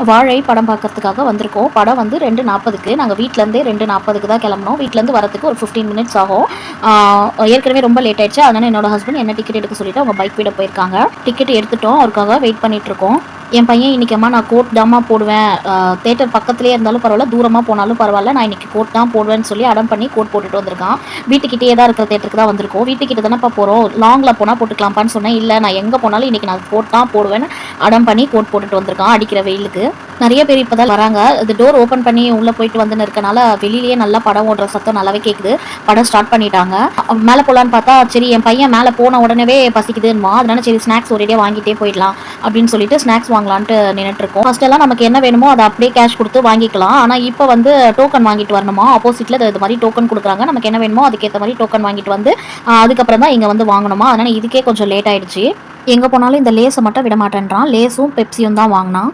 வாழை படம் பார்க்கறதுக்காக வந்திருக்கோம். படம் வந்து 2:40க்கு. நாங்கள் வீட்டிலேருந்தே 2:40க்கு தான் கிளம்புனோம். வீட்டிலேருந்து வரத்துக்கு ஒரு 15 மினிட்ஸ் ஆகும். ஏற்கனவே ரொம்ப லேட் ஆயிடுச்சு. அதனால என்னோட ஹஸ்பண்ட் என்ன டிக்கெட் எடுக்க சொல்லிட்டு அவங்க பைக் விட போயிருக்காங்க. டிக்கெட் எடுத்துட்டோம். அவருக்காக வெயிட் பண்ணிட்டு இருக்கோம். என் பையன் இன்னைக்கு அம்மா நான் கோட் தாம்மா போடுவேன், தேட்டர் பக்கத்துலேயே இருந்தாலும் பரவாயில்ல, தூரமாக போனாலும் பரவாயில்ல, நான் இன்னைக்கு கோட் தான் போடுவேன்னு சொல்லி அடம் பண்ணி கோட் போட்டுட்டு வந்திருக்கான். வீட்டுக்கிட்டே தான் இருக்கிற தேட்டருக்கு தான் வந்திருக்கோம். வீட்டுக்கிட்ட தானேப்பா போகிறோம், லாங்கில் போனால் போட்டுக்கலாம்ப்பான்னு சொன்னேன். இல்லை நான் எங்கே போனாலும் இன்னைக்கு நான் கோட் தான் போடுவேன்னு அடம் பண்ணி கோட் போட்டுட்டு வந்திருக்கான் அடிக்கிற வெயிலுக்கு. நிறைய பேர் இப்போ தான் வராங்க. இது டோர் ஓப்பன் பண்ணி உள்ளே போயிட்டு வந்துன்னு இருக்கனால வெளியிலேயே நல்லா படம் ஓடுற சத்தம் நல்லாவே கேட்குது. படம் ஸ்டார்ட் பண்ணிட்டாங்க. மேலே போகலான்னு பார்த்தா சரி என் பையன் மேலே போன உடனே பசிக்குதுன்னுமா, அதனால சரி ஸ்நாக்ஸ் ஒரேடியாக வாங்கிட்டே போயிடலாம் அப்படின்னு சொல்லிட்டு ஸ்நாக்ஸ் வாங்கலான்ட்டு நின்றுட்டு இருக்கோம். ஃபர்ஸ்ட் எல்லாம் நமக்கு என்ன வேணுமோ அதை அப்படியே கேஷ் கொடுத்து வாங்கிக்கலாம். ஆனால் இப்போ வந்து டோக்கன் வாங்கிட்டு வரணுமா, ஆப்போசிட்டில் இது மாதிரி டோக்கன் கொடுக்குறாங்க. நமக்கு என்ன வேணுமோ அதுக்கேற்ற மாதிரி டோக்கன் வாங்கிட்டு வந்து அதுக்கப்புறம் தான் இங்கே வந்து வாங்கணுமா. அதனால் இதுக்கே கொஞ்சம் லேட் ஆயிடுச்சு. எங்கே போனாலும் இந்த லேஸை மட்டும் விட மாட்டேன்றான். லேஸும் பெப்சியும் தான் வாங்கினான்.